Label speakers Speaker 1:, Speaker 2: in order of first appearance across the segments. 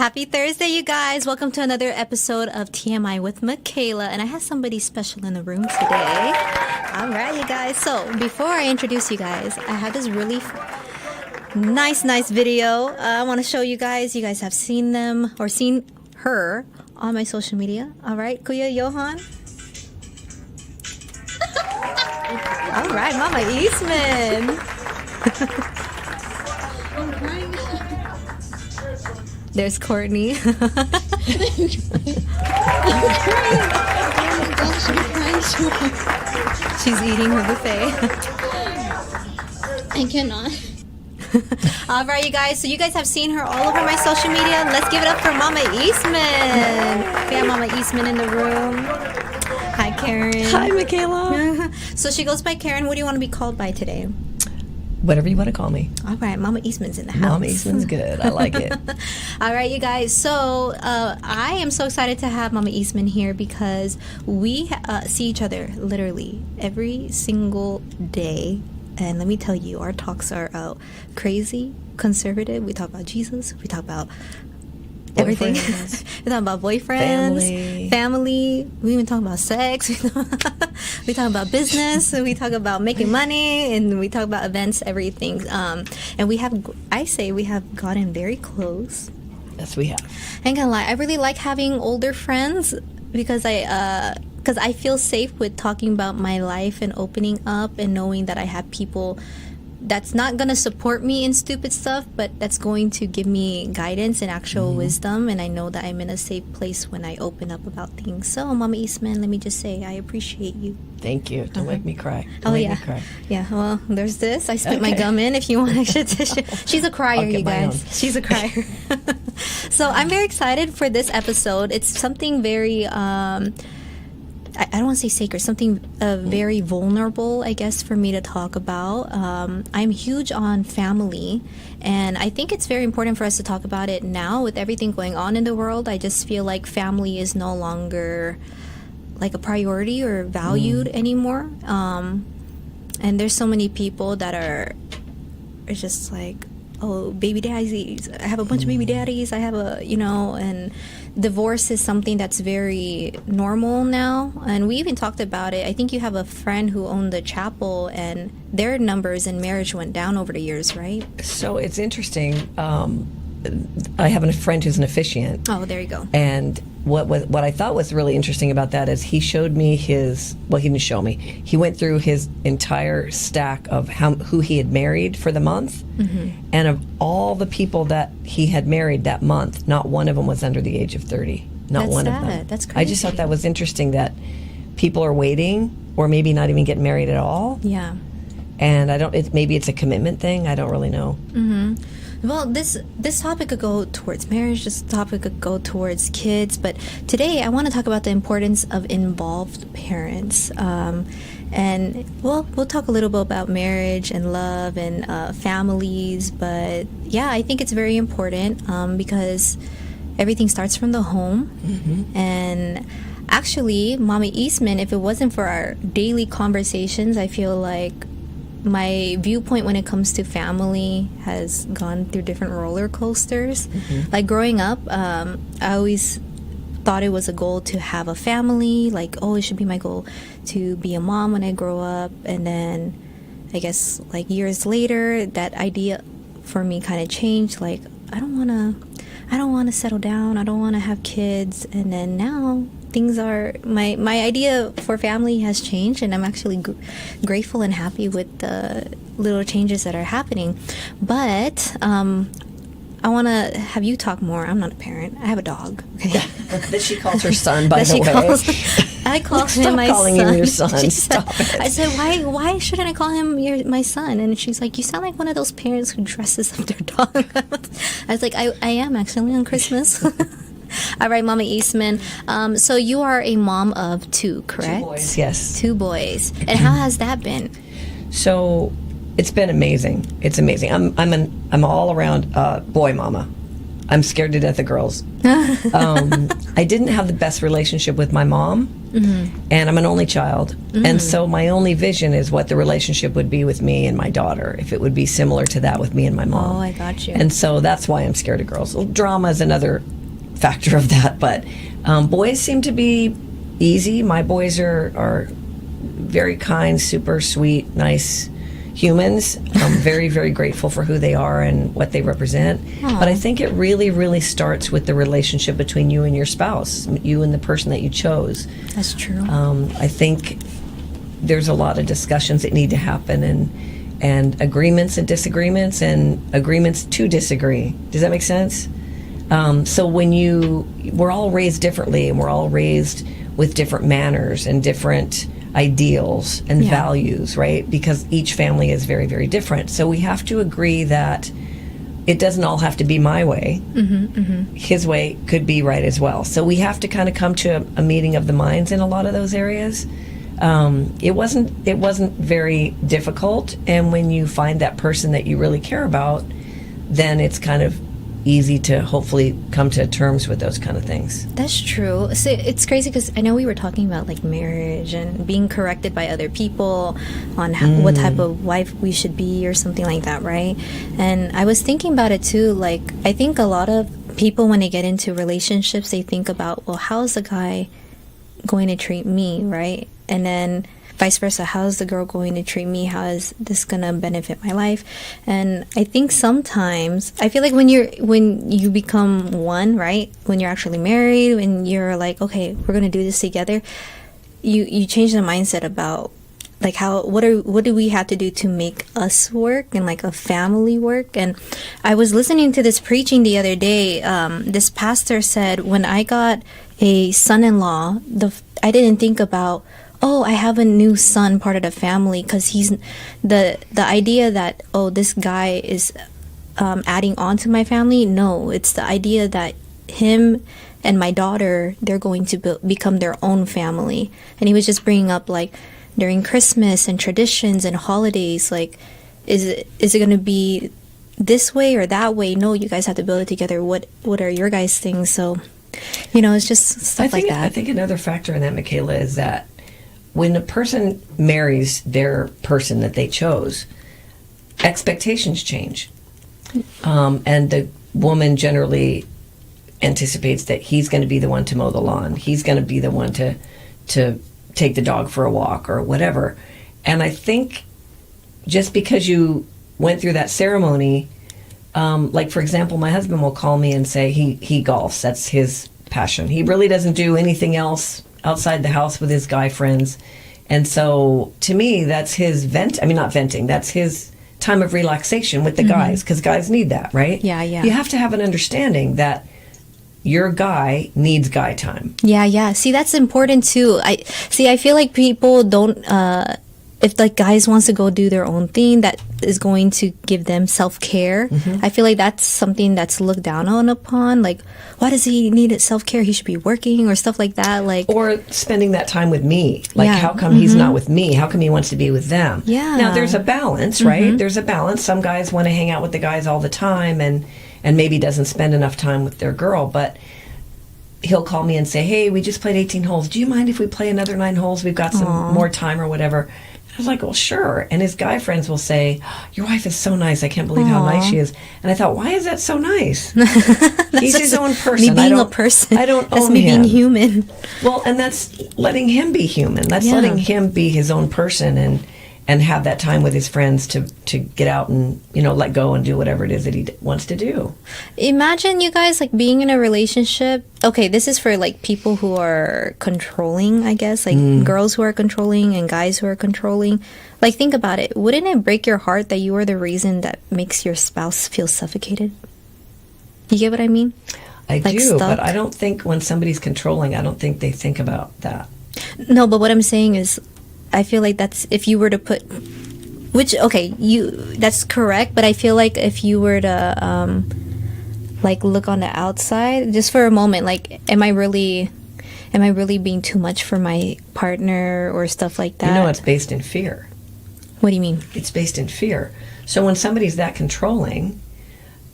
Speaker 1: Happy Thursday, you guys. Welcome to another episode of TMI with Maiekayla. And I have somebody special in the room today. All right, you guys. So before I introduce you guys, I have this really nice video. I want to show you guys. You guys have seen them or seen her on my social media. All right, Kuya Johan. All right, Mama Eastman.
Speaker 2: I'm crying.
Speaker 1: There's Courtney.
Speaker 2: I'm crying. Oh my gosh, I'm crying so hard.
Speaker 1: She's eating her buffet.
Speaker 2: I cannot.
Speaker 1: All right, you guys. So you guys have seen her all over my social media. Let's give it up for Mama Eastman. We have Mama Eastman in the room. Hi, Karen.
Speaker 3: Hi, Maiekayla.
Speaker 1: So she goes by Karen. What do you want to be called by today?
Speaker 3: Whatever you want to call me.
Speaker 1: All right, Mama Eastman's in the house.
Speaker 3: Mama Eastman's good. I like it.
Speaker 1: All right, you guys. So I am so excited to have Mama Eastman here because we see each other literally every single day. And let me tell you, our talks are crazy, conservative. We talk about Jesus. We talk about everything. We talk about boyfriends, family. We even talk about sex. We talk about business. We talk about making money, and we talk about events, everything. And we have gotten very close.
Speaker 3: Yes, we have.
Speaker 1: I ain't gonna lie, I really like having older friends because I feel safe with talking about my life and opening up and knowing that I have people that's not going to support me in stupid stuff, but that's going to give me guidance and actual wisdom. And I know that I'm in a safe place when I open up about things. So, Mama Eastman, let me just say I appreciate you.
Speaker 3: Thank you. Don't make me cry. Don't make me cry.
Speaker 1: Yeah, well, there's this. I spit my gum in if you want extra tissue. She's a crier, you guys. She's a crier. So I'm very excited for this episode. It's something very... I don't want to say sacred, something very vulnerable, I guess, for me to talk about. I'm huge on family, and I think it's very important for us to talk about it now with everything going on in the world. I just feel like family is no longer like a priority or valued anymore. And there's so many people that are just like, oh, baby daddies. I have a bunch of baby daddies. I have and divorce is something that's very normal now. And we even talked about it. I think you have a friend who owned the chapel, and their numbers in marriage went down over the years, right?
Speaker 3: So it's interesting. I have a friend who's an officiant.
Speaker 1: Oh, there you go.
Speaker 3: And what I thought was really interesting about that is he showed me he didn't show me. He went through his entire stack of who he had married for the month. And of all the people that he had married that month, not one of them was under the age of 30. Not one of them.
Speaker 1: That's crazy.
Speaker 3: I just thought that was interesting that people are waiting or maybe not even getting married at all.
Speaker 1: Yeah.
Speaker 3: And maybe it's a commitment thing. I don't really know.
Speaker 1: Well, this topic could go towards marriage, this topic could go towards kids, but today I want to talk about the importance of involved parents. And we'll talk a little bit about marriage and love and families, but yeah, I think it's very important because everything starts from the home. And actually, Mama Eastman, if it wasn't for our daily conversations, I feel like my viewpoint when it comes to family has gone through different roller coasters. Like growing up, I always thought it was a goal to have a family. Like, oh, it should be my goal to be a mom when I grow up. And then I guess like years later, that idea for me kind of changed. Like, I don't want to settle down. I don't want to have kids. And then now things are, my idea for family has changed, and I'm actually grateful and happy with the little changes that are happening. But I want to have you talk more. I'm not a parent. I have a dog. Okay.
Speaker 3: That she calls her son, by the way.
Speaker 1: I call
Speaker 3: Stop
Speaker 1: him my
Speaker 3: calling
Speaker 1: son.
Speaker 3: him your son. Stop it.
Speaker 1: I said, why shouldn't I call him my son? And she's like, you sound like one of those parents who dresses up their dog. I was like, I am actually on Christmas. All right, Mama Eastman. So you are a mom of 2, correct?
Speaker 3: 2 boys, yes.
Speaker 1: 2 boys. And how has that been?
Speaker 3: So it's been amazing. It's amazing. I'm all around boy mama. I'm scared to death of girls. I didn't have the best relationship with my mom, and I'm an only child. And so my only vision is what the relationship would be with me and my daughter, if it would be similar to that with me and my mom.
Speaker 1: Oh, I got you.
Speaker 3: And so that's why I'm scared of girls. Well, drama is another factor of that, but boys seem to be easy. My boys are very kind, super sweet, nice humans. I'm very, very grateful for who they are and what they represent. Aww. But I think it really, really starts with the relationship between you and your spouse, you and the person that you chose.
Speaker 1: That's true.
Speaker 3: I think there's a lot of discussions that need to happen, and agreements and disagreements, and agreements to disagree. Does that make sense? So we're all raised differently, and we're all raised with different manners and different ideals and values, right? Because each family is very, very different. So we have to agree that it doesn't all have to be my way. His way could be right as well. So we have to kind of come to a meeting of the minds in a lot of those areas. It wasn't very difficult. And when you find that person that you really care about, then it's kind of easy to hopefully come to terms with those kind of things.
Speaker 1: That's true. So it's crazy because I know we were talking about like marriage and being corrected by other people on what type of wife we should be or something like that, right? And I was thinking about it too. Like, I think a lot of people, when they get into relationships, they think about, well, how's the guy going to treat me, right? And then vice versa, how is the girl going to treat me? How is this gonna benefit my life? And I think sometimes I feel like when you become one, right, when you're actually married, when you're like, okay, we're gonna do this together, you change the mindset about like what do we have to do to make us work and like a family work. And I was listening to this preaching the other day. This pastor said, when I got a son-in-law, I didn't think about, oh, I have a new son, part of the family, because he's the idea that, oh, this guy is adding on to my family. No, it's the idea that him and my daughter, they're going to become their own family. And he was just bringing up like during Christmas and traditions and holidays, like, is it going to be this way or that way? No, you guys have to build it together. What are your guys' things? So, it's just stuff like that.
Speaker 3: I think another factor in that, Maiekayla, is that when a person marries their person that they chose, expectations change. And the woman generally anticipates that he's going to be the one to mow the lawn. He's going to be the one to take the dog for a walk or whatever. And I think just because you went through that ceremony, like, for example, my husband will call me and say he golfs. That's his passion. He really doesn't do anything else outside the house with his guy friends. And so to me, that's his not venting, that's his time of relaxation with the guys, because guys need that, right?
Speaker 1: Yeah.
Speaker 3: You have to have an understanding that your guy needs guy time.
Speaker 1: Yeah. See, that's important too. I feel like people don't, if like guys wants to go do their own thing that is going to give them self-care, I feel like that's something that's looked down on upon. Like, why does he need self-care? He should be working or stuff like that. Like,
Speaker 3: or spending that time with me. Like, how come he's not with me? How come he wants to be with them?
Speaker 1: Yeah.
Speaker 3: Now, there's a balance, right? There's a balance. Some guys want to hang out with the guys all the time and maybe doesn't spend enough time with their girl, but he'll call me and say, hey, we just played 18 holes. Do you mind if we play another 9 holes? We've got some more time or whatever. I was like, well, sure. And his guy friends will say, your wife is so nice. I can't believe how nice she is. And I thought, why is that so nice? He's his own person.
Speaker 1: Me being a person.
Speaker 3: I don't
Speaker 1: That's
Speaker 3: own
Speaker 1: me
Speaker 3: him.
Speaker 1: being human.
Speaker 3: Well, and that's letting him be human. That's letting him be his own person and have that time with his friends to get out and, you know, let go and do whatever it is that he wants to do.
Speaker 1: Imagine you guys like being in a relationship. Okay, this is for like people who are controlling, I guess, like girls who are controlling and guys who are controlling. Like, think about it. Wouldn't it break your heart that you are the reason that makes your spouse feel suffocated? You get what I mean?
Speaker 3: I
Speaker 1: like
Speaker 3: do,
Speaker 1: stuck?
Speaker 3: but I don't think when somebody's controlling, I don't think they think about that.
Speaker 1: No, but what I'm saying is, I feel like that's if you were to put, which okay, that's correct. But I feel like if you were to like look on the outside just for a moment, like, am I really being too much for my partner or stuff like that?
Speaker 3: You know, it's based in fear.
Speaker 1: What do you mean?
Speaker 3: It's based in fear. So when somebody's that controlling,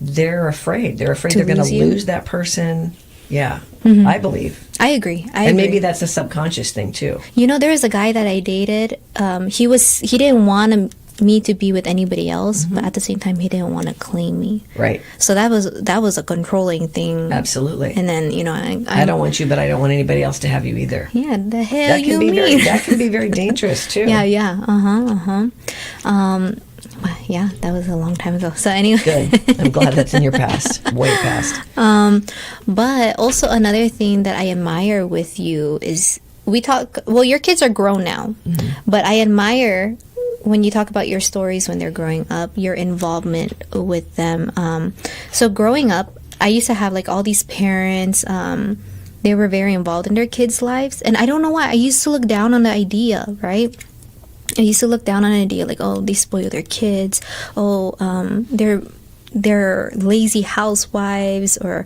Speaker 3: they're afraid. They're afraid they're going to lose that person. Yeah, I believe.
Speaker 1: I agree.
Speaker 3: And maybe that's a subconscious thing too.
Speaker 1: You know, there was a guy that I dated. He didn't want me to be with anybody else, but at the same time, he didn't want to claim me.
Speaker 3: Right.
Speaker 1: So that was a controlling thing.
Speaker 3: Absolutely.
Speaker 1: And then, you know,
Speaker 3: I don't want you, but I don't want anybody else to have you either.
Speaker 1: Yeah, the hell
Speaker 3: That
Speaker 1: you
Speaker 3: can be
Speaker 1: mean?
Speaker 3: that can be very dangerous too.
Speaker 1: Yeah. Yeah, that was a long time ago. So anyway.
Speaker 3: Good. I'm glad that's in your past. Way past.
Speaker 1: But also another thing that I admire with you is well, your kids are grown now, but I admire when you talk about your stories when they're growing up, your involvement with them. So growing up, I used to have like all these parents, they were very involved in their kids' lives. And I don't know why. I used to look down on the idea, right? I used to look down on an idea like, oh, they spoil their kids. Oh, they're lazy housewives or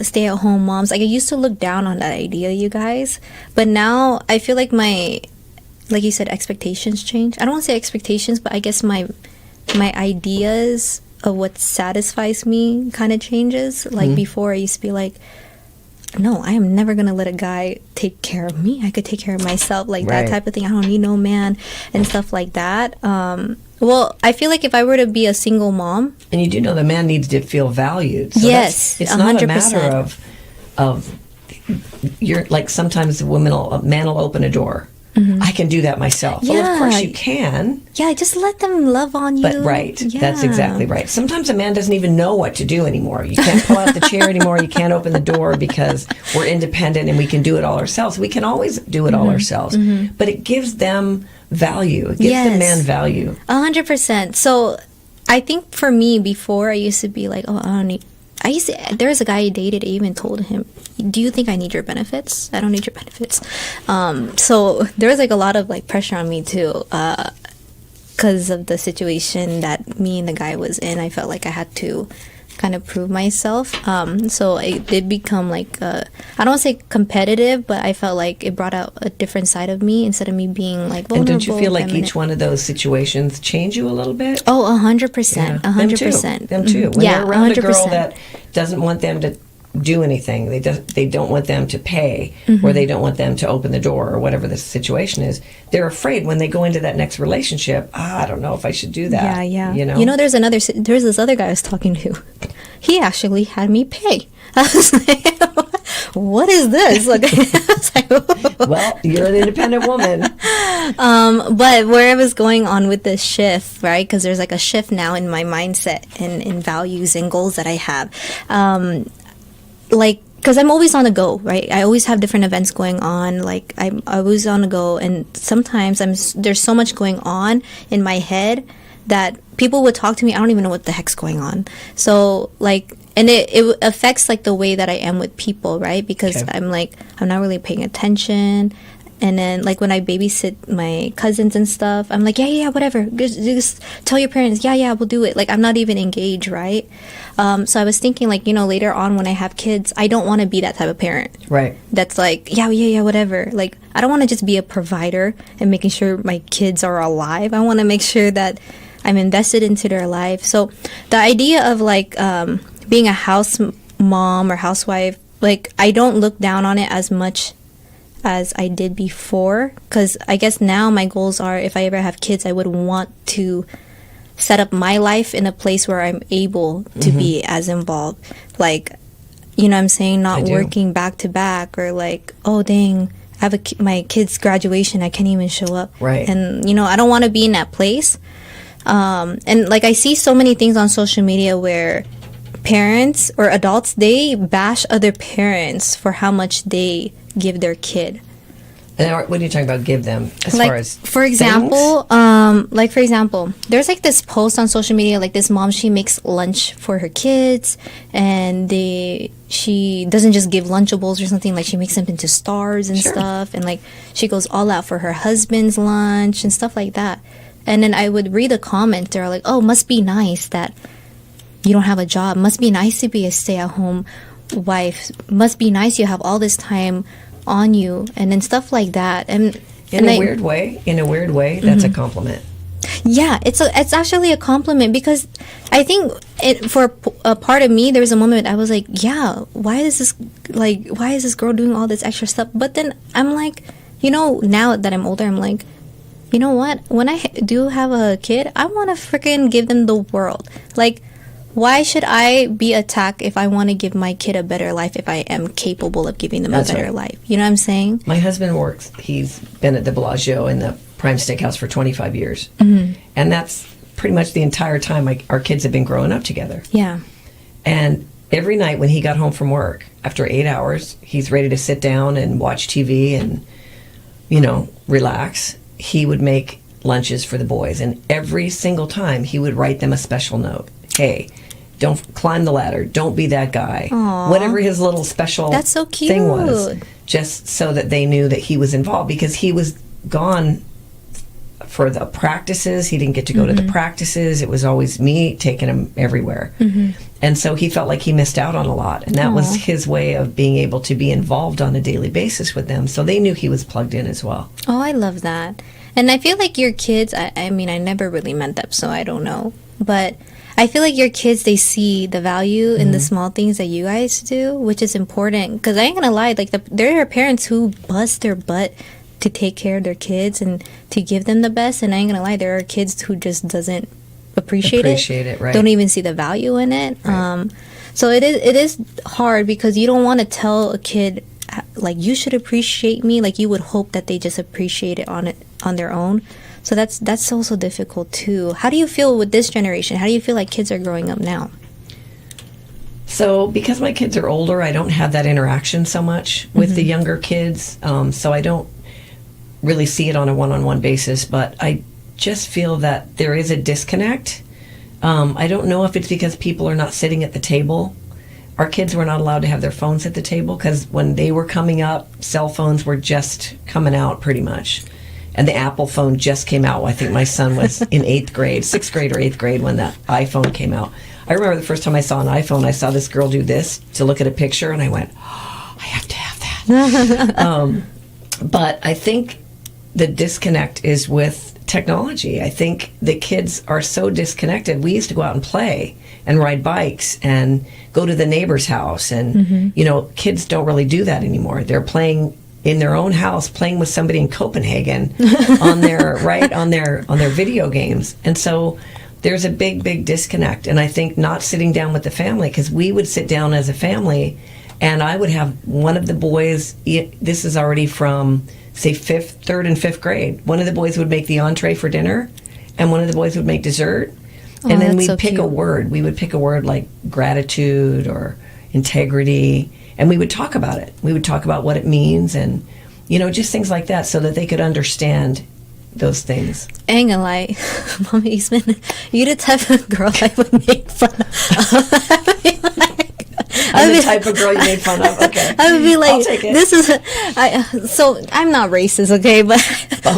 Speaker 1: stay-at-home moms. Like, I used to look down on that idea, you guys. But now I feel like like you said, expectations change. I don't want to say expectations, but I guess my ideas of what satisfies me kind of changes. Like before, I used to be like, no, I am never going to let a guy take care of me. I could take care of myself, like that type of thing. I don't need no man and stuff like that. Well, I feel like if I were to be a single mom.
Speaker 3: And you do know the man needs to feel valued. So
Speaker 1: yes,
Speaker 3: it's
Speaker 1: 100%.
Speaker 3: not a matter of you're like sometimes a man will open a door. I can do that myself.
Speaker 1: Yeah.
Speaker 3: Well, of course you can.
Speaker 1: Yeah, just let them love on you.
Speaker 3: But that's exactly right. Sometimes a man doesn't even know what to do anymore. You can't pull out the chair anymore. You can't open the door because we're independent and we can do it all ourselves. We can always do it all ourselves. But it gives them value. It gives the man value.
Speaker 1: 100%. So I think for me, before I used to be like, oh, I don't need. There's a guy I dated, I even told him, do you think I need your benefits? I don't need your benefits. So there was like a lot of like pressure on me too, because of the situation that me and the guy was in. I felt like I had to kind of prove myself. So it did become like, I don't want to say competitive, but I felt like it brought out a different side of me instead of me being like vulnerable.
Speaker 3: And don't you feel like
Speaker 1: feminine.
Speaker 3: each one of those situations change you a little bit?
Speaker 1: Oh, 100%. 100%.
Speaker 3: Them too. When they're around
Speaker 1: 100%.
Speaker 3: a girl that doesn't want them to do anything, they don't want them to pay, or they don't want them to open the door, or whatever the situation is, they're afraid when they go into that next relationship, I don't know if I should do that.
Speaker 1: Yeah.
Speaker 3: You know,
Speaker 1: there's this other guy I was talking to. He actually had me pay. I was like, what is this? Like, I was like,
Speaker 3: well, you're an independent woman.
Speaker 1: But where I was going on with this shift, right? Because there's like a shift now in my mindset and in values and goals that I have. Like, because I'm always on the go, right? I always have different events going on. Like, I'm always on the go, and sometimes there's so much going on in my head that people would talk to me. I don't even know what the heck's going on. So, like, and it affects like the way that I am with people, right? Because I'm not really paying attention. And then, like, when I babysit my cousins and stuff, I'm like, yeah, whatever. Just tell your parents, yeah, we'll do it. Like, I'm not even engaged, right? So I was thinking, like, later on when I have kids, I don't want to be that type of parent.
Speaker 3: Right.
Speaker 1: That's like, yeah, whatever. Like, I don't want to just be a provider and making sure my kids are alive. I want to make sure that I'm invested into their life. So the idea of, like, being a house mom or housewife, like, I don't look down on it as much as I did before, because I guess now my goals are, if I ever have kids, I would want to set up my life in a place where I'm able to be as involved, like, you know what I'm saying, not working back to back, or like, oh dang, I have my kid's graduation, I can't even show up.
Speaker 3: Right.
Speaker 1: And, you know, I don't want to be in that place. And like I see so many things on social media where parents or adults, they bash other parents for how much they give their kid.
Speaker 3: And what are you talking about? Give them as
Speaker 1: like,
Speaker 3: far as
Speaker 1: for example, there's like this post on social media, like this mom, she makes lunch for her kids, and she doesn't just give Lunchables or something, like she makes them into stars and stuff, and like she goes all out for her husband's lunch and stuff like that. And then I would read the comments, they're like, oh, must be nice that you don't have a job, must be nice to be a stay-at-home wife, must be nice you have all this time on you, and then stuff like that. And in a weird way, that's a compliment. Yeah, it's actually a compliment, because I think for a part of me, there was a moment I was like, yeah, why is this girl doing all this extra stuff? But then I'm like, you know, now that I'm older, I'm like, you know what? When I do have a kid, I want to freaking give them the world. Like, why should I be attacked if I want to give my kid a better life, if I am capable of giving them a better life? You know what I'm saying? My husband works. He's been at the Bellagio in the Prime Steakhouse for 25 years. Mm-hmm. And that's pretty much the entire time our kids have been growing up together. Yeah. And every night when he got home from work, after 8 hours, he's ready to sit down and watch TV and, you know, relax. He would make lunches for the boys. And every single time he would write them a special note. Hey, don't climb the ladder. Don't be that guy. Aww. Whatever his little special thing was, just so that they knew that he was involved, because he was gone for the practices. He didn't get to go to the practices. It was always me taking him everywhere. Mm-hmm. And so he felt like he missed out on a lot. And that was his way of being able to be involved on a daily basis with them. So they knew he was plugged in as well. Oh, I love that. And I feel like your kids, I mean, I never really met them, so I don't know. But I feel like your kids, they see the value in the small things that you guys do, which is important. Because I ain't gonna lie, like there are parents who bust their butt to take care of their kids and to give them the best. And I ain't gonna lie, there are kids who just doesn't appreciate it, right? Don't even see the value in it. Right. So it is hard, because you don't want to tell a kid like, you should appreciate me. Like, you would hope that they just appreciate it on their own. So that's also difficult too. How do you feel with this generation? How do you feel like kids are growing up now? So because my kids are older, I don't have that interaction so much with the younger kids. So I don't really see it on a one-on-one basis, but I just feel that there is a disconnect. I don't know if it's because people are not sitting at the table. Our kids were not allowed to have their phones at the table, because when they were coming up, cell phones were just coming out pretty much. And the Apple phone just came out. I think my son was in 8th grade, 6th grade or 8th grade when the iPhone came out. I remember the first time I saw an iPhone, I saw this girl do this to look at a picture, and I went, oh, I have to have that. But I think the disconnect is with technology. I think the kids are so disconnected. We used to go out and play and ride bikes and go to the neighbor's house. And, you know, kids don't really do that anymore. They're playing in their own house, playing with somebody in Copenhagen on their video games. And so there's a big disconnect. And I think not sitting down with the family, because we would sit down as a family, and I would have one of the boys, this is already from, say, 3rd and 5th grade. One of the boys would make the entree for dinner, and one of the boys would make dessert. And then we'd pick a word. We would pick a word like gratitude or integrity, and we would talk about it. We would talk about what it means, and, you know, just things like that, so that they could understand those things. I ain't gonna lie, Mama Eastman, you the type of girl I would make fun of. I'm the type of girl you made fun of. Okay, I would be like, I'll take it. This is so I'm not racist, okay, but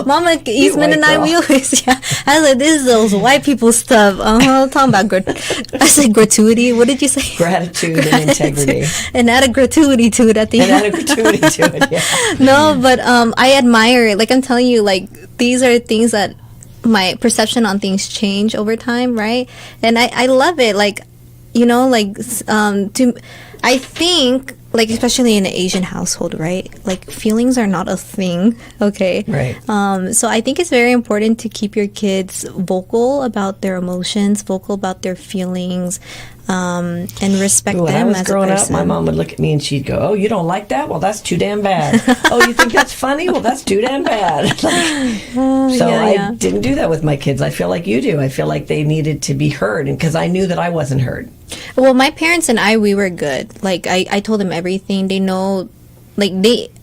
Speaker 1: Mama Eastman and I, we always, I was like, this is those white people stuff. Talking about I said gratuity. What did you say? Gratitude and integrity, and add a gratuity to it at the end. And add a gratuity to it. Yeah. No, but I admire it. Like, I'm telling you, like, these are things that my perception on things change over time, right? And I love it. Like, you know, like, I think like especially in an Asian household, right? Like feelings are not a thing, okay?
Speaker 3: Right.
Speaker 1: So I think it's very important to keep your kids vocal about their emotions, vocal about their feelings, and respect
Speaker 3: When I
Speaker 1: them
Speaker 3: was
Speaker 1: as a
Speaker 3: growing up,
Speaker 1: person.
Speaker 3: my mom would look at me and she'd go, "Oh, you don't like that? Well, that's too damn bad. Oh, you think that's funny? Well, that's too damn bad." So I didn't do that with my kids. I feel like you do. I feel like they needed to be heard, and because I knew that I wasn't heard.
Speaker 1: Well, my parents and we were good. Like, I told them everything. They know, like,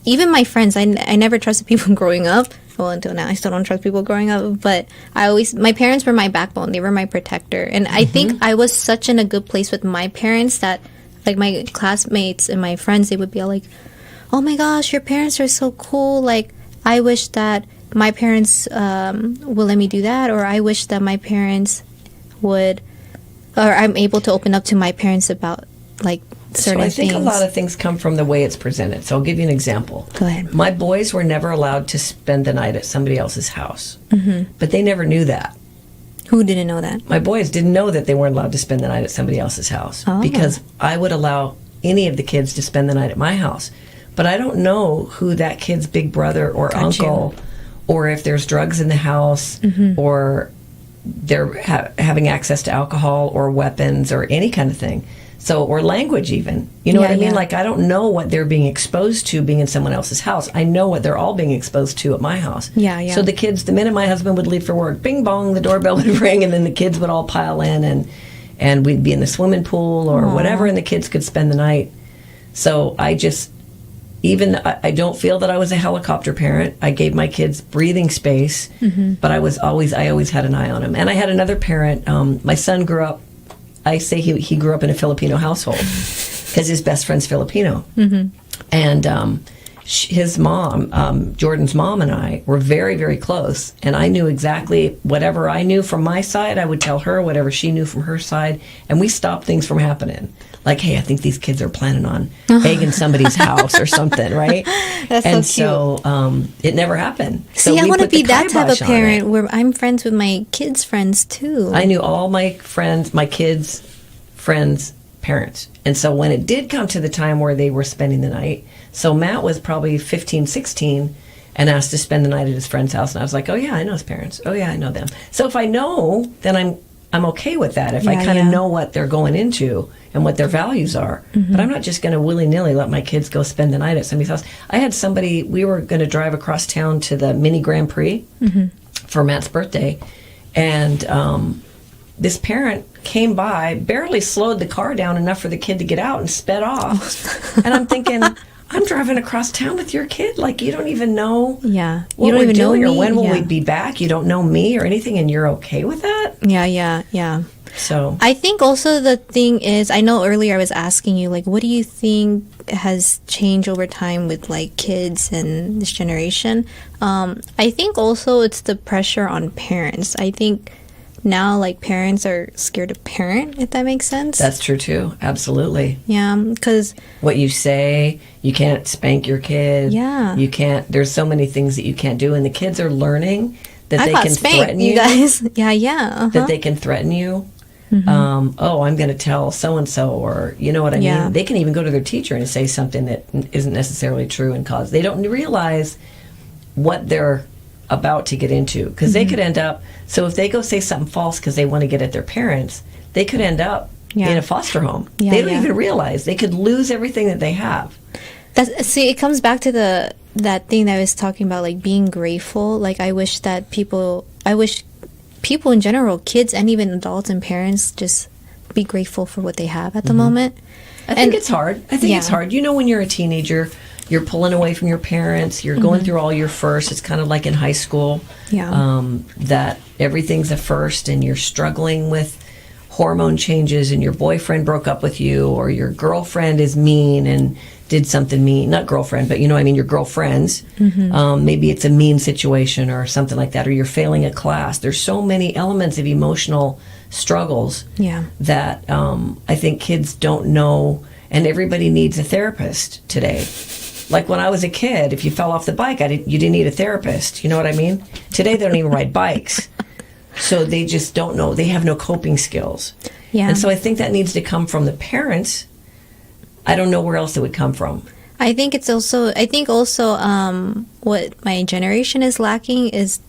Speaker 1: even my friends, I never trusted people growing up. Well, until now, I still don't trust people growing up. But my parents were my backbone. They were my protector. And I think I was such in a good place with my parents that, like, my classmates and my friends, they would be all like, "Oh my gosh, your parents are so cool. Like, I wish that my parents will let me do that. Or I wish that my parents would... or I'm able to open up to my parents about like certain things."
Speaker 3: So I think a lot of things come from the way it's presented. So I'll give you an example.
Speaker 1: Go ahead.
Speaker 3: My boys were never allowed to spend the night at somebody else's house, but they never knew that.
Speaker 1: Who didn't know that?
Speaker 3: My boys didn't know that they weren't allowed to spend the night at somebody else's house because I would allow any of the kids to spend the night at my house. But I don't know who that kid's big brother or uncle, or if there's drugs in the house, or they're having access to alcohol or weapons or any kind of thing. So, or language even. You know what I mean? Like, I don't know what they're being exposed to being in someone else's house. I know what they're all being exposed to at my house.
Speaker 1: Yeah.
Speaker 3: So the kids, the minute my husband would leave for work, bing bong, the doorbell would ring, and then the kids would all pile in, and we'd be in the swimming pool or whatever, and the kids could spend the night. So I just... I don't feel that I was a helicopter parent. I gave my kids breathing space, but I always had an eye on them. And I had another parent. My son grew up. I say he grew up in a Filipino household because his best friend's Filipino, and his mom, Jordan's mom, and I were very, very close. And I knew exactly whatever I knew from my side, I would tell her whatever she knew from her side, and we stopped things from happening. Like, hey, I think these kids are planning on egging somebody's house or something, right?
Speaker 1: That's so
Speaker 3: cute. It never happened.
Speaker 1: See,
Speaker 3: So
Speaker 1: I
Speaker 3: we
Speaker 1: want to
Speaker 3: put the
Speaker 1: be that type of
Speaker 3: kibosh on it.
Speaker 1: parent where I'm friends with my kids' friends too.
Speaker 3: I knew all my friends, my kids' friends' parents. And so when it did come to the time where they were spending the night, so Matt was probably 15, 16, and asked to spend the night at his friend's house. And I was like, oh, yeah, I know his parents. Oh, yeah, I know them. So if I know, then I'm okay with that. If I kind of know what they're going into and what their values are. But I'm not just going to willy-nilly let my kids go spend the night at somebody's house. I had somebody, we were going to drive across town to the mini Grand Prix for Matt's birthday. And this parent came by, barely slowed the car down enough for the kid to get out and sped off. And I'm thinking... I'm driving across town with your kid. Like, you don't even know
Speaker 1: you
Speaker 3: what
Speaker 1: don't
Speaker 3: we're
Speaker 1: even know
Speaker 3: doing
Speaker 1: me.
Speaker 3: or when will we be back. You don't know me or anything, and you're okay with that?
Speaker 1: Yeah.
Speaker 3: So
Speaker 1: I think also the thing is, I know earlier I was asking you, like, what do you think has changed over time with, like, kids and this generation? I think also it's the pressure on parents. I think now, like, parents are scared to parent, if that makes sense.
Speaker 3: that's true, too. Absolutely.
Speaker 1: Yeah, because...
Speaker 3: What you say, you can't spank your kid.
Speaker 1: Yeah.
Speaker 3: You can't, there's so many things that you can't do, and the kids are learning that they
Speaker 1: got
Speaker 3: can
Speaker 1: spanked,
Speaker 3: threaten you.
Speaker 1: guys. Yeah.
Speaker 3: That they can threaten you. Oh, I'm going to tell so-and-so, or you know what I mean? They can even go to their teacher and say something that isn't necessarily true and cause. They don't realize what they're about to get into, because they could end up, so if they go say something false because they want to get at their parents, they could end up in a foster home. They don't even realize they could lose everything that they have.
Speaker 1: See, it comes back to that thing that I was talking about, like being grateful. Like, I wish people in general, kids and even adults and parents, just be grateful for what they have at the moment.
Speaker 3: I think it's hard. It's hard. You know, when you're a teenager, you're pulling away from your parents, you're going through all your firsts. It's kind of like in high school, that everything's a first, and you're struggling with hormone changes, and your boyfriend broke up with you, or your girlfriend is mean and did something mean. Not girlfriend, but you know what I mean, your girlfriends. Maybe it's a mean situation or something like that, or you're failing a class. There's so many elements of emotional struggles that I think kids don't know, and everybody needs a therapist today. Like when I was a kid, if you fell off the bike, you didn't need a therapist. You know what I mean? Today, they don't even ride bikes. So they just don't know. They have no coping skills. And so I think that needs to come from the parents I don't know where else it would come from.
Speaker 1: I think also what my generation is lacking is,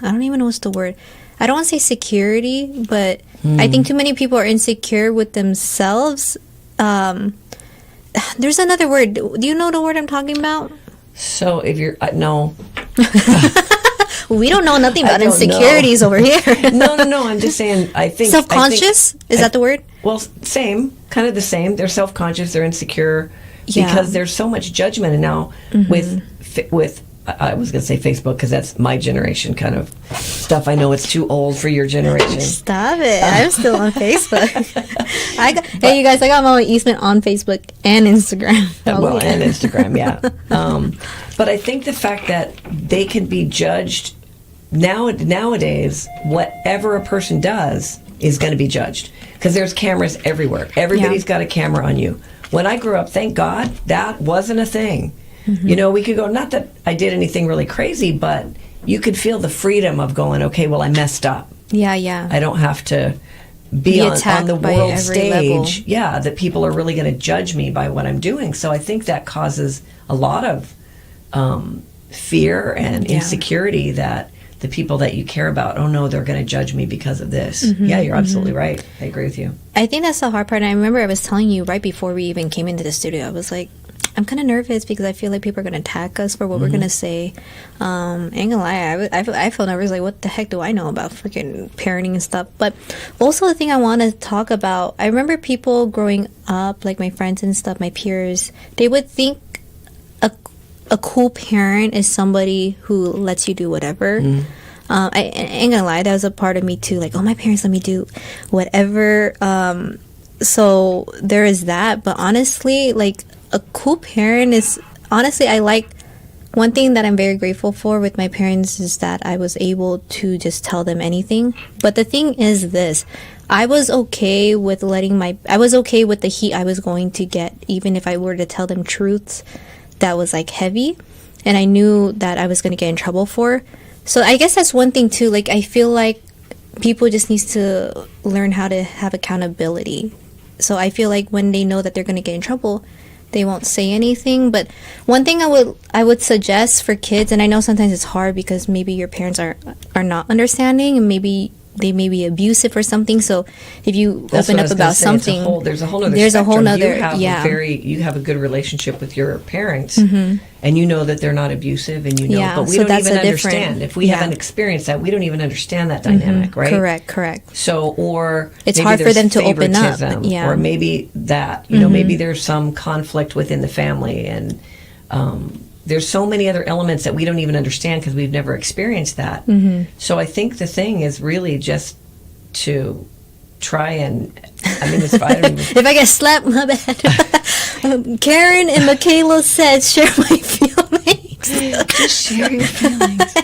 Speaker 1: I don't even know what's the word. I don't want to say security, but I think too many people are insecure with themselves. There's another word. Do you know the word I'm talking about?
Speaker 3: So if you're no.
Speaker 1: We don't know nothing about insecurities over here.
Speaker 3: No. I'm just saying. I think
Speaker 1: self-conscious. Is that the word?
Speaker 3: Well, same, kind of the same. They're self-conscious. They're insecure because there's so much judgment. And now with I was going to say Facebook because that's my generation kind of stuff. I know it's too old for your generation.
Speaker 1: Stop it. I'm still on Facebook. Hey, you guys, I got Mama Eastman on Facebook and Instagram.
Speaker 3: And Instagram, yeah. But I think the fact that they can be judged nowadays, whatever a person does is going to be judged because there's cameras everywhere. Everybody's got a camera on you. When I grew up, thank God, that wasn't a thing. You know, we could go, not that I did anything really crazy, but you could feel the freedom of going, okay, well, I messed up.
Speaker 1: Yeah.
Speaker 3: I don't have to be on the world stage.
Speaker 1: Level.
Speaker 3: Yeah, that people are really going to judge me by what I'm doing. So I think that causes a lot of fear and insecurity that the people that you care about, oh no, they're going to judge me because of this. Yeah, you're absolutely right. I agree with you.
Speaker 1: I think that's the hard part. And I remember I was telling you right before we even came into the studio, I was like, I'm kind of nervous because I feel like people are going to attack us for what we're going to say. Ain't gonna lie, I feel nervous. Like, what the heck do I know about freaking parenting and stuff? But also the thing I want to talk about, I remember people growing up, like my friends and stuff, my peers, they would think a cool parent is somebody who lets you do whatever. I ain't gonna lie, that was a part of me too. Like, oh, my parents let me do whatever. So there is that. But honestly, like, a cool parent is, honestly, I like, one thing that I'm very grateful for with my parents is that I was able to just tell them anything. But the thing is this, I was okay with the heat I was going to get, even if I were to tell them truths that was like heavy, and I knew that I was going to get in trouble for. So I guess that's one thing too. Like, I feel like people just need to learn how to have accountability. So I feel like when they know that they're going to get in trouble, they won't say anything. But one thing I would suggest for kids, and I know sometimes it's hard because maybe your parents are not understanding, and maybe they may be abusive or something. So if you open up about something,
Speaker 3: there's a whole other you have a good relationship with your parents, and you know that they're not abusive, and but we don't even understand. If we haven't experienced that, we don't even understand that dynamic, right?
Speaker 1: Correct.
Speaker 3: So, or
Speaker 1: it's hard for them to open up,
Speaker 3: or maybe that, maybe there's some conflict within the family, and there's so many other elements that we don't even understand because we've never experienced that. So I think the thing is really just to try and, if
Speaker 1: I get slapped, my bad. Karen and Maiekayla said, share my feelings.
Speaker 3: Just share your feelings.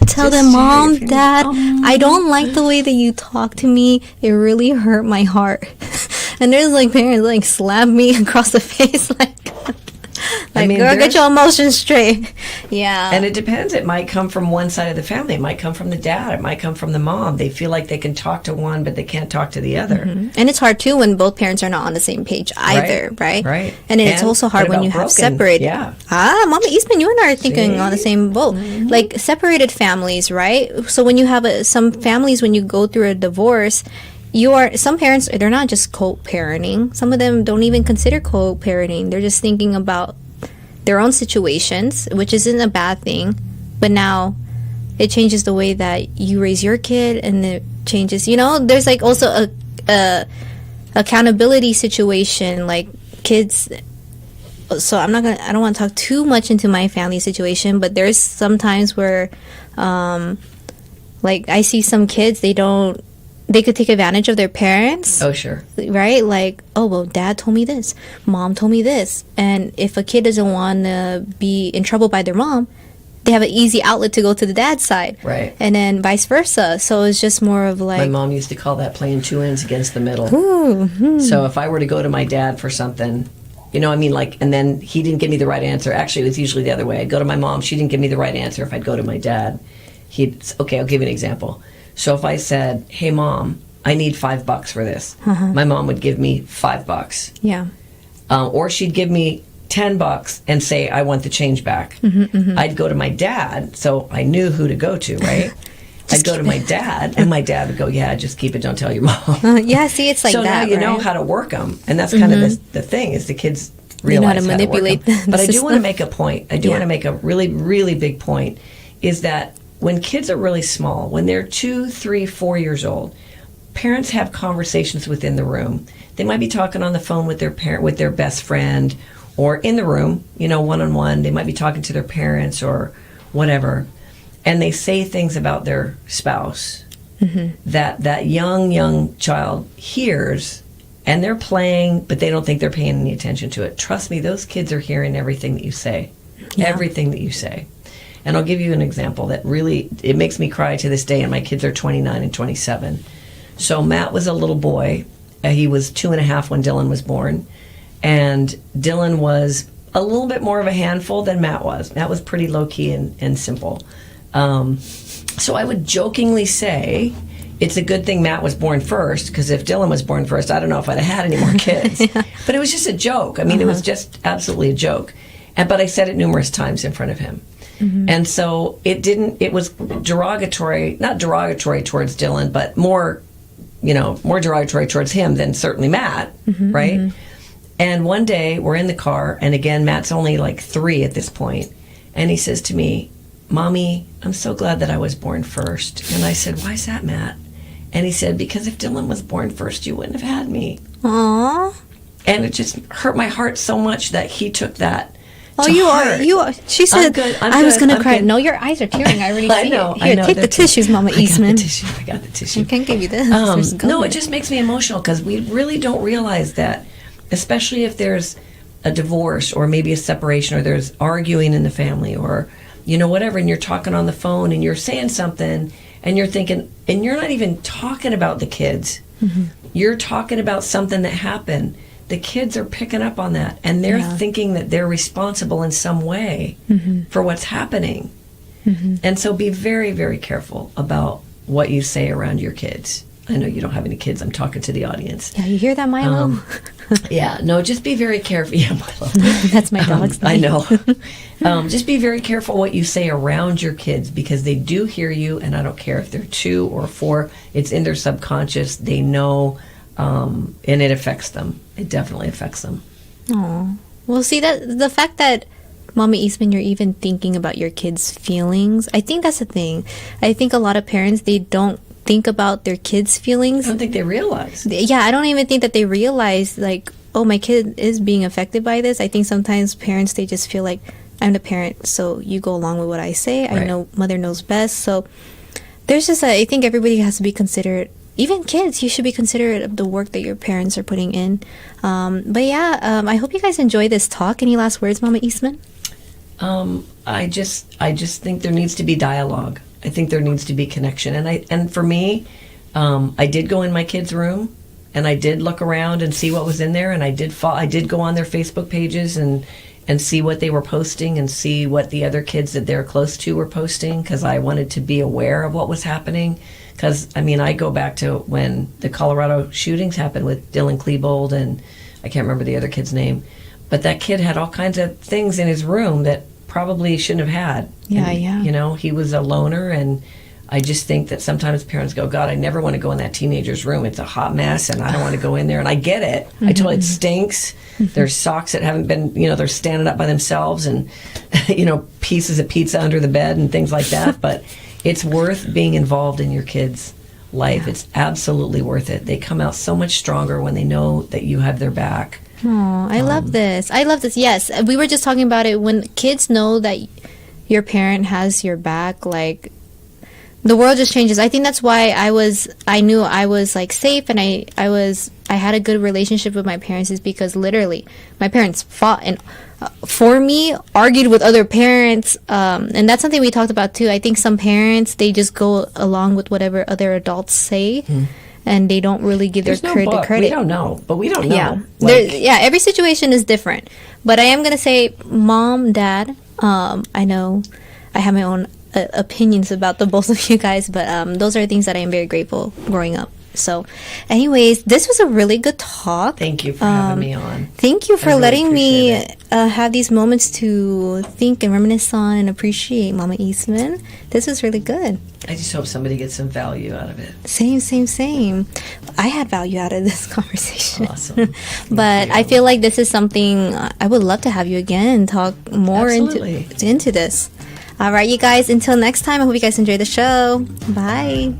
Speaker 1: Tell them, Mom, Dad, I don't like the way that you talk to me. It really hurt my heart. And there's like parents like slap me across the face like, girl, get your emotions straight. Yeah.
Speaker 3: And it depends. It might come from one side of the family. It might come from the dad. It might come from the mom. They feel like they can talk to one, but they can't talk to the other.
Speaker 1: And it's hard, too, when both parents are not on the same page either, right? And it's also hard when you have separated.
Speaker 3: Yeah.
Speaker 1: Mama Eastman, you and I are thinking on the same boat. Like, separated families, right? So when you have some families, when you go through a divorce, some parents, they're not just co-parenting. Some of them don't even consider co-parenting. They're just thinking about their own situations, which isn't a bad thing. But now it changes the way that you raise your kid, and it changes, there's like also a accountability situation, like kids. So I don't want to talk too much into my family situation, but there's some times where, like, I see some kids, they could take advantage of their parents.
Speaker 3: Oh, sure.
Speaker 1: Right? Like, oh, well, dad told me this. Mom told me this. And if a kid doesn't want to be in trouble by their mom, they have an easy outlet to go to the dad's side.
Speaker 3: Right.
Speaker 1: And then vice versa. So it's just more of like...
Speaker 3: My mom used to call that playing two ends against the middle.
Speaker 1: Ooh,
Speaker 3: So if I were to go to my dad for something, and then he didn't give me the right answer. Actually, it was usually the other way. I'd go to my mom. She didn't give me the right answer. If I'd go to my dad, okay, I'll give you an example. So if I said, hey, Mom, I need $5 for this, my mom would give me $5.
Speaker 1: Yeah.
Speaker 3: or she'd give me $10 and say, I want the change back. I'd go to my dad, so I knew who to go to, right? I'd go to my dad, and my dad would go, yeah, just keep it, don't tell your mom.
Speaker 1: Yeah, see, it's like
Speaker 3: so
Speaker 1: that,
Speaker 3: now you know
Speaker 1: right?
Speaker 3: how to work them, and that's kind of the thing, is the kids realize
Speaker 1: how to manipulate
Speaker 3: how to work them.
Speaker 1: the
Speaker 3: But I do
Speaker 1: system.
Speaker 3: want to make a point. I do want to make a really, really big point, is that when kids are really small, when they're 2, 3, 4 years old, parents have conversations within the room. They might be talking on the phone with their parent, with their best friend, or in the room, you know, one-on-one. They might be talking to their parents or whatever, and they say things about their spouse that young child hears, and they're playing, but they don't think they're paying any attention to it. Trust me, those kids are hearing everything that you say.
Speaker 1: Yeah.
Speaker 3: Everything that you say. And I'll give you an example that really, it makes me cry to this day, and my kids are 29 and 27. So Matt was a little boy. He was 2.5 when Dylan was born. And Dylan was a little bit more of a handful than Matt was. Matt was pretty low-key and simple. So I would jokingly say, it's a good thing Matt was born first, because if Dylan was born first, I don't know if I'd have had any more kids. But it was just a joke. I mean, it was just absolutely a joke. But I said it numerous times in front of him. And so it was derogatory, not derogatory towards Dylan, but more derogatory towards him than certainly Matt, right? And one day we're in the car, and again, Matt's only like 3 at this point, and he says to me, Mommy, I'm so glad that I was born first. And I said, why is that, Matt? And he said, because if Dylan was born first, you wouldn't have had me.
Speaker 1: Aww.
Speaker 3: And it just hurt my heart so much that he took that.
Speaker 1: Oh,
Speaker 3: to
Speaker 1: you
Speaker 3: heart.
Speaker 1: are. She said, I was going to cry.
Speaker 3: Good.
Speaker 1: No, your eyes are tearing. I already see
Speaker 3: I know.
Speaker 1: it. Here, take the tissues, Mama Eastman.
Speaker 3: I got the tissue.
Speaker 1: I can't give you this.
Speaker 3: No, it just makes me emotional, because we really don't realize that, especially if there's a divorce or maybe a separation, or there's arguing in the family, or, you know, whatever, and you're talking on the phone and you're saying something and you're thinking, and you're not even talking about the kids. You're talking about something that happened. The kids are picking up on that, and they're thinking that they're responsible in some way for what's happening. And so be very, very careful about what you say around your kids. I know you don't have any kids. I'm talking to the audience.
Speaker 1: Yeah, you hear that, Milo?
Speaker 3: Yeah, no, just be very careful. Yeah, Milo.
Speaker 1: That's my dog's name.
Speaker 3: I know. Just be very careful what you say around your kids, because they do hear you, and I don't care if they're 2 or 4. It's in their subconscious. They know, and it affects them. It definitely affects them.
Speaker 1: Aw. Well, see, that the fact that, Mama Eastman, you're even thinking about your kids' feelings, I think that's the thing. I think a lot of parents, they don't think about their kids' feelings.
Speaker 3: I don't think they realize.
Speaker 1: Yeah, I don't even think that they realize, like, oh, my kid is being affected by this. I think sometimes parents, they just feel like, I'm the parent, so you go along with what I say.
Speaker 3: Right.
Speaker 1: I know mother knows best. So there's just I think everybody has to be considerate. Even kids, you should be considerate of the work that your parents are putting in. But yeah, I hope you guys enjoy this talk. Any last words, Mama Eastman?
Speaker 3: I just think there needs to be dialogue. I think there needs to be connection. And for me, I did go in my kids' room, and I did look around and see what was in there, and I did go on their Facebook pages and see what they were posting, and see what the other kids that they're close to were posting, because I wanted to be aware of what was happening. Because, I mean, I go back to when the Colorado shootings happened with Dylan Klebold, and I can't remember the other kid's name, but that kid had all kinds of things in his room that probably shouldn't have had.
Speaker 1: Yeah,
Speaker 3: and,
Speaker 1: yeah.
Speaker 3: You know, he was a loner, and I just think that sometimes parents go, God, I never want to go in that teenager's room. It's a hot mess, and I don't want to go in there. And I get it. I totally, it stinks. There's socks that haven't been, you know, they're standing up by themselves, and, you know, pieces of pizza under the bed and things like that. But it's worth being involved in your kids' life. Yeah. It's absolutely worth it. They come out so much stronger when they know that you have their back.
Speaker 1: Oh, I love this. I love this. Yes, we were just talking about it. When kids know that your parent has your back, like, the world just changes. I think that's why I knew I was like safe, and I had a good relationship with my parents, is because literally my parents fought and for me, argued with other parents, and that's something we talked about too. I think some parents, they just go along with whatever other adults say, and they don't really give their credit.
Speaker 3: We don't know, but we don't know.
Speaker 1: Yeah, every situation is different. But I am gonna say, Mom, Dad, I know I have my own opinions about the both of you guys, but those are things that I am very grateful growing up. So, anyways, this was a really good talk.
Speaker 3: Thank you for having me on.
Speaker 1: Thank you for
Speaker 3: really
Speaker 1: letting me
Speaker 3: appreciate
Speaker 1: have these moments to think and reminisce on and appreciate Mama Eastman. This was really good.
Speaker 3: I just hope somebody gets some value out of it.
Speaker 1: Same. I had value out of this conversation.
Speaker 3: Awesome.
Speaker 1: But I feel like this is something I would love to have you again and talk more into this. All right, you guys, until next time, I hope you guys enjoy the show. Bye.